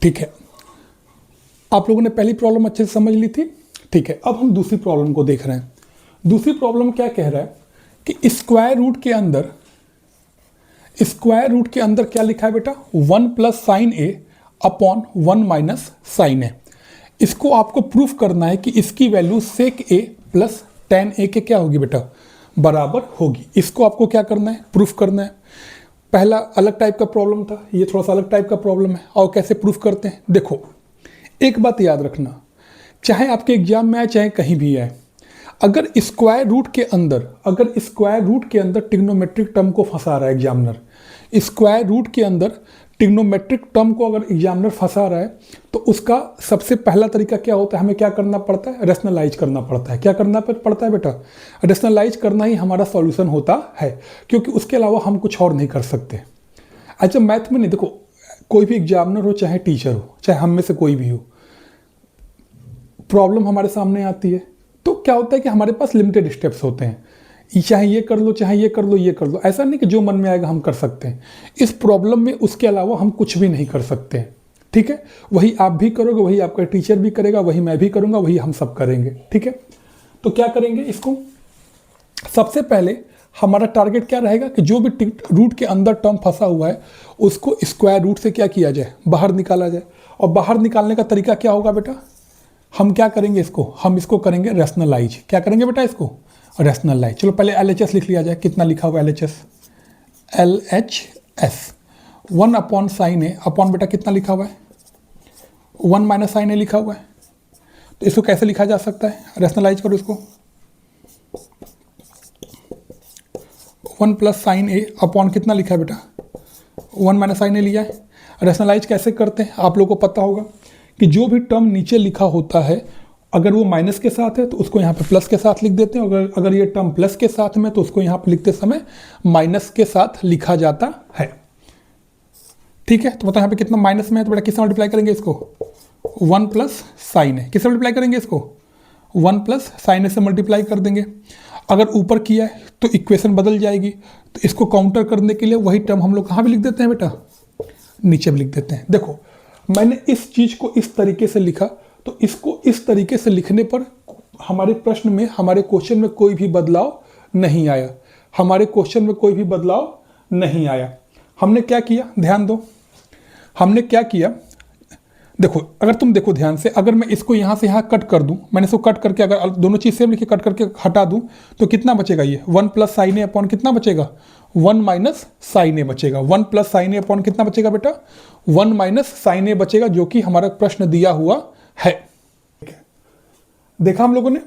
ठीक है, आप लोगों ने पहली प्रॉब्लम अच्छे से समझ ली थी। ठीक है, अब हम दूसरी प्रॉब्लम को देख रहे हैं। दूसरी प्रॉब्लम क्या कह रहा है कि स्क्वायर रूट के अंदर क्या लिखा है बेटा, 1 प्लस साइन ए अपॉन 1 माइनस साइन ए। इसको आपको प्रूफ करना है कि इसकी वैल्यू सेक ए प्लस टेन ए के क्या होगी बेटा, बराबर होगी। इसको आपको क्या करना है, प्रूफ करना है। पहला अलग टाइप का प्रॉब्लम था, ये थोड़ा सा अलग टाइप का प्रॉब्लम है। और कैसे प्रूफ करते हैं, देखो एक बात याद रखना, चाहे आपके एग्जाम में आए चाहे कहीं भी आए, अगर स्क्वायर रूट के अंदर ट्रिग्नोमेट्रिक टर्म को फंसा रहा है एग्जामिनर, स्क्वायर रूट के अंदर ट्रिग्नोमेट्रिक टर्म को अगर एग्जामिनर फंसा रहा है, तो उसका सबसे पहला तरीका क्या होता है, हमें क्या करना पड़ता है, रेशनलाइज करना पड़ता है। क्या करना पड़ता है बेटा, रेशनलाइज करना ही हमारा सॉल्यूशन होता है, क्योंकि उसके अलावा हम कुछ और नहीं कर सकते। अच्छा, मैथ में नहीं, देखो कोई भी एग्जामिनर हो चाहे टीचर हो चाहे हम में से कोई भी हो, प्रॉब्लम हमारे सामने आती है तो क्या होता है कि हमारे पास लिमिटेड स्टेप्स होते हैं, चाहे ये कर लो चाहे ये कर लो ये कर लो, ऐसा नहीं कि जो मन में आएगा हम कर सकते हैं। इस प्रॉब्लम में उसके अलावा हम कुछ भी नहीं कर सकते हैं। ठीक है, वही आप भी करोगे, वही आपका टीचर भी करेगा, वही मैं भी करूंगा, वही हम सब करेंगे। ठीक है, तो क्या करेंगे, इसको सबसे पहले हमारा टारगेट क्या रहेगा कि जो भी रूट के अंदर टर्म फंसा हुआ है उसको स्क्वायर रूट से क्या किया जाए, बाहर निकाला जाए। और बाहर निकालने का तरीका क्या होगा बेटा, हम क्या करेंगे, हम इसको करेंगे रैशनलाइज। क्या करेंगे बेटा, इसको रैशनलाइज। चलो पहले LHS लिख लिया जाए, कितना लिखा हुआ LHS, 1 अपॉन साइन ए अपॉन बेटा कितना लिखा हुआ है, 1 माइनस साइन ए लिखा हुआ है। तो इसको कैसे लिखा जा सकता है, रैशनलाइज करो इसको, 1 प्लस साइन ए अपॉन कितना लिखा है बेटा, 1 माइनस साइन ए लिया है। रैशनलाइज कैसे करते हैं, आप लोगों को पता होगा कि जो भी टर्म नीचे लिखा होता है अगर वो माइनस के साथ है तो उसको यहाँ पे प्लस के साथ लिख देते हैं, अगर ये टर्म प्लस के साथ में तो उसको यहाँ पे लिखते समय माइनस के साथ लिखा जाता है। ठीक है, तो मतलब यहाँ पे कितना माइनस में है तो बेटा किससे मल्टीप्लाई करेंगे इसको, 1 प्लस साइन है। किससे मल्टीप्लाई करेंगे इसको, 1 प्लस साइन ए से मल्टीप्लाई कर देंगे। अगर ऊपर किया है तो इक्वेशन बदल जाएगी, तो इसको काउंटर करने के लिए वही टर्म हम लोग कहाँ भी लिख देते हैं बेटा, नीचे भी लिख देते हैं। देखो मैंने इस चीज को इस तरीके से लिखा, तो इसको इस तरीके से लिखने पर हमारे प्रश्न में, हमारे क्वेश्चन में कोई भी बदलाव नहीं आया, हमने क्या किया, ध्यान दो, हमने क्या किया, देखो अगर तुम देखो ध्यान से, अगर मैं इसको यहाँ से यहाँ कट कर दूं, मैंने इसको कट करके अगर दोनों चीज सेम लिखी कट करके हटा दूं तो कितना बचेगा, ये 1 प्लस साइन ए अपॉन कितना बचेगा, 1 माइनस साइन ए बचेगा। 1 प्लस साइन ए अपॉन कितना बचेगा बेटा, 1 माइनस साइन ए बचेगा, जो कि हमारा प्रश्न दिया हुआ है। देखा हम लोगों ने,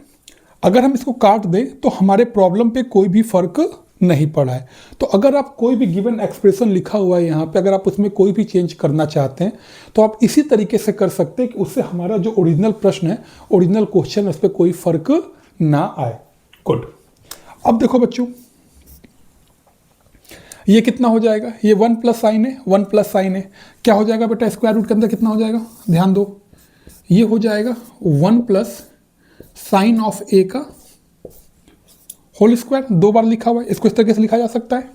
अगर हम इसको काट दें तो हमारे प्रॉब्लम पे कोई भी फर्क नहीं पड़ा है। तो अगर आप कोई भी गिवन एक्सप्रेशन लिखा हुआ है यहाँ पे, अगर आप उसमें कोई भी चेंज करना चाहते हैं तो आप इसी तरीके से कर सकते हैं कि उससे हमारा जो ओरिजिनल प्रश्न है, ओरिजिनल क्वेश्चन, उस पर कोई फर्क ना आए। गुड, अब देखो बच्चों ये कितना हो जाएगा, ये 1 प्लस साइन है, 1 प्लस साइन है क्या हो जाएगा बेटा, स्क्वायर रूट के अंदर कितना हो जाएगा, ध्यान दो, ये हो जाएगा 1 प्लस साइन ऑफ ए का होल स्क्वायर, 2 बार लिखा हुआ है, इसको इस तरीके से लिखा जा सकता है,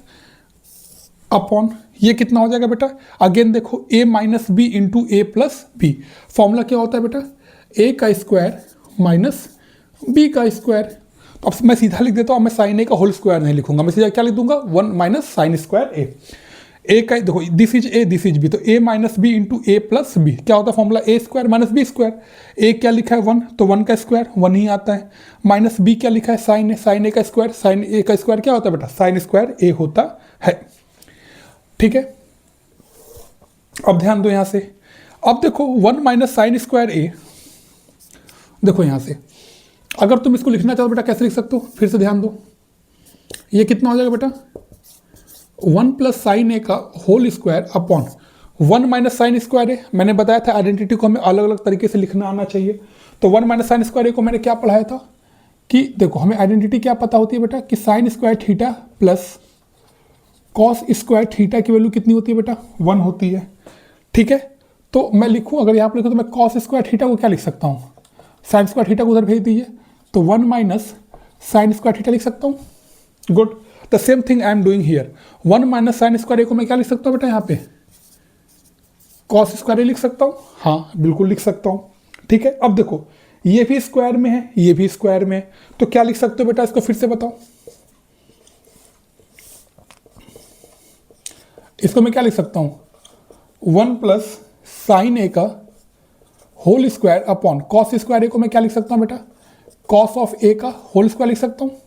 अपॉन ये कितना हो जाएगा बेटा, अगेन देखो a minus B into A plus B. Formula क्या होता है बेटा, a का स्क्वायर माइनस b का स्क्वायर। तो अब मैं सीधा लिख देता हूँ, मैं साइन ए का होल स्क्वायर नहीं लिखूंगा, मैं सीधा क्या लिख दूंगा, 1 माइनस साइन स्क्वायर ए का, देखो this is A this is B, तो a minus B into A plus B क्या होता है formula, a square minus B square. a क्या लिखा है 1, तो 1 का स्क्वायर 1 ही आता है, माइनस b क्या लिखा है साइन ए का स्क्वायर, साइन ए का स्क्वायर क्या होता है बेटा, साइन स्क्वायर a होता है। ठीक है, अब ध्यान दो यहाँ से, अब देखो 1 माइनस साइन स्क्वायर a, देखो यहाँ से अगर तुम इसको लिखना चाहो बेटा कैसे लिख सकते हो, फिर से ध्यान दो, ये कितना हो जाएगा बेटा, 1 प्लस साइन ए का whole square upon 1 minus sine square A. मैंने बताया था आइडेंटिटी को हमें अलग अलग तरीके से लिखना आना चाहिए, तो 1 माइनस साइन स्क्वायर ए को मैंने क्या पढ़ाया था कि देखो हमें आइडेंटिटी क्या पता होती है बेटा, कि sine square theta plus cos square theta की वैल्यू कितनी होती है बेटा, 1 होती है। ठीक है, तो मैं लिखूँ, अगर यहाँ पर लिखूँ तो मैं कॉस स्क्वायर थीटा को क्या लिख सकता हूँ, साइन स्क्वायर थीटा को उधर भेज दीजिए, तो 1 माइनस साइन स्क्वायर थीटा लिख सकता हूँ। Good, the same thing I am doing here, 1 minus sine square A को मैं क्या लिख सकता हूँ बेटा, यहाँ पे कॉस स्क्वायर लिख सकता हूँ, हाँ बिल्कुल लिख सकता हूँ। ठीक है, अब देखो ये भी स्क्वायर में है, ये भी स्क्वायर में है, तो क्या लिख सकते हो बेटा, इसको फिर से बताओ। इसको मैं क्या लिख सकता हूँ, 1 प्लस साइन ए का whole square upon cos square A को मैं क्या लिख सकता हूँ बेटा, कॉस ऑफ ए का होल स्क्वायर लिख सकता हूँ।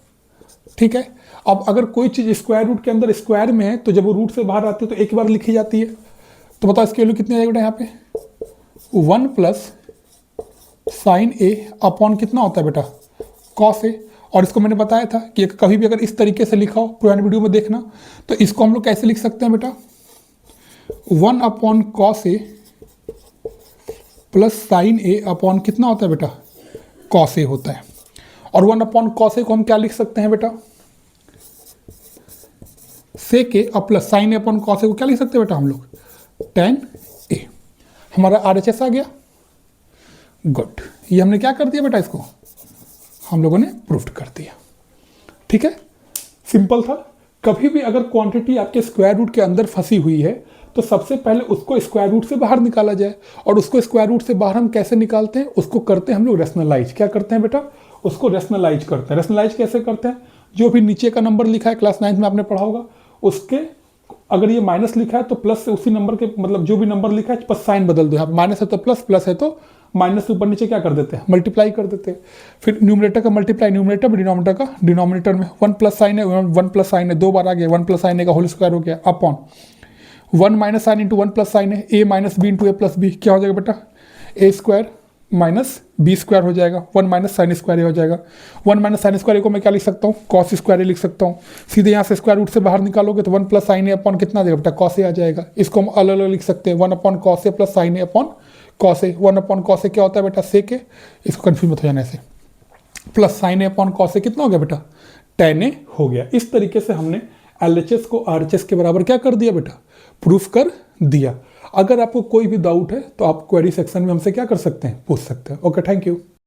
ठीक है, अब अगर कोई चीज़ स्क्वायर रूट के अंदर स्क्वायर में है तो जब वो रूट से बाहर आती है तो एक बार लिखी जाती है। तो बताओ इसकी वैल्यू कितनी आएगी बेटा, यहाँ पे 1 प्लस साइन ए अपॉन कितना होता है बेटा, कॉस ए। और इसको मैंने बताया था कि कभी भी अगर इस तरीके से लिखा हो, पुरानी वीडियो में देखना, तो इसको हम लोग कैसे लिख सकते हैं बेटा, 1 upon cos A plus sine A upon कितना होता है बेटा, कॉस ए होता है। और 1 अपॉन कॉस ए को हम क्या लिख सकते हैं बेटा, सेक ए और plus sine A upon cos A को क्या लिख सकते हैं बेटा हम लोग, tan ए। हमारा RHS आ गया, गुड। ये हमने क्या कर दिया बेटा, इसको हम लोगों ने प्रूफ कर दिया। ठीक है, सिंपल था। कभी भी अगर क्वांटिटी आपके स्क्वायर रूट के अंदर फंसी हुई है तो सबसे पहले उसको स्क्वायर रूट से बाहर निकाला जाए। और उसको स्क्वायर रूट से बाहर हम कैसे निकालते हैं, उसको करते हैं हम लोग रेशनलाइज। क्या करते हैं बेटा, उसको रेशनलाइज करते हैं। रेशनलाइज कैसे करते हैं, जो भी नीचे का नंबर लिखा है क्लास 9 में आपने पढ़ा होगा, उसके अगर ये माइनस लिखा है तो प्लस से उसी नंबर के, मतलब जो भी नंबर लिखा है बस साइन बदल दो। यहाँ माइनस है तो प्लस, प्लस है तो माइनस से ऊपर नीचे क्या कर देते हैं, मल्टीप्लाई कर देते हैं। फिर न्यूमरेटर का मल्टीप्लाई न्यूमरेटर में, डिनोमिनेटर का डिनोमिनेटर में। 1 प्लस साइन है, 1 प्लस साइन है, 2 बार आ गया, 1 प्लस साइन है का होल स्क्वायर हो गया upon 1 minus sine into 1 plus sign है, ए minus B into A plus B. क्या हो जाएगा बेटा, ए स्क्वायर माइनस बी स्क्वायर हो जाएगा, 1 माइनस साइन स्क्वायर हो जाएगा। 1 माइनस साइन स्क्वायर को मैं क्या लिख सकता हूँ, कॉस स्क्वायर लिख सकता हूँ। सीधे यहाँ से स्क्वायर रूट से बाहर निकालोगे तो 1 प्लस साइन ए अपॉन कितना देगा बेटा, कॉस ए आ जाएगा। इसको हम अलग अलग लिख सकते हैं, 1 upon cos A plus sine A upon cos A. 1 upon cos A क्या होता है बेटा, सेक ए, इसको कन्फ्यूज मत हो जाने से। Plus sine A upon cos A कितना हो गया बेटा, tan ए हो गया। इस तरीके से हमने LHS को RHS के बराबर क्या कर दिया बेटा, प्रूफ कर दिया। अगर आपको कोई भी डाउट है तो आप क्वेरी सेक्शन में हमसे क्या कर सकते हैं, पूछ सकते हैं। Okay, thank you.